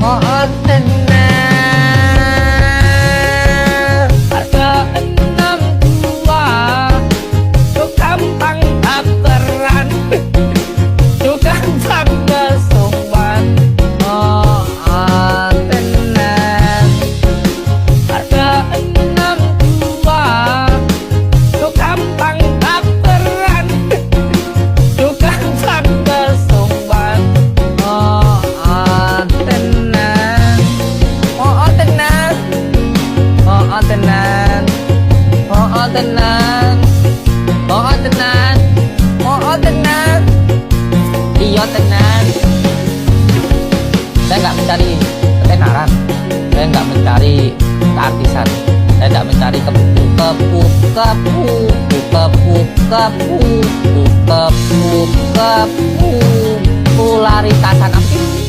Oh tenang, harga 62 tuh gampang baperan, tuh gampang kesumbang. Oh tenang, harga 62 tuh gampang baperan, tuh gampang kesumbang. Oh tenang, oh tenang, oh tenang, oh tenang, oh tenang, oh tenang, iya tenang. Saya nggak mencari ketenaran, saya nggak mencari keartisan, saya nggak mencari kepularitasan apa sih?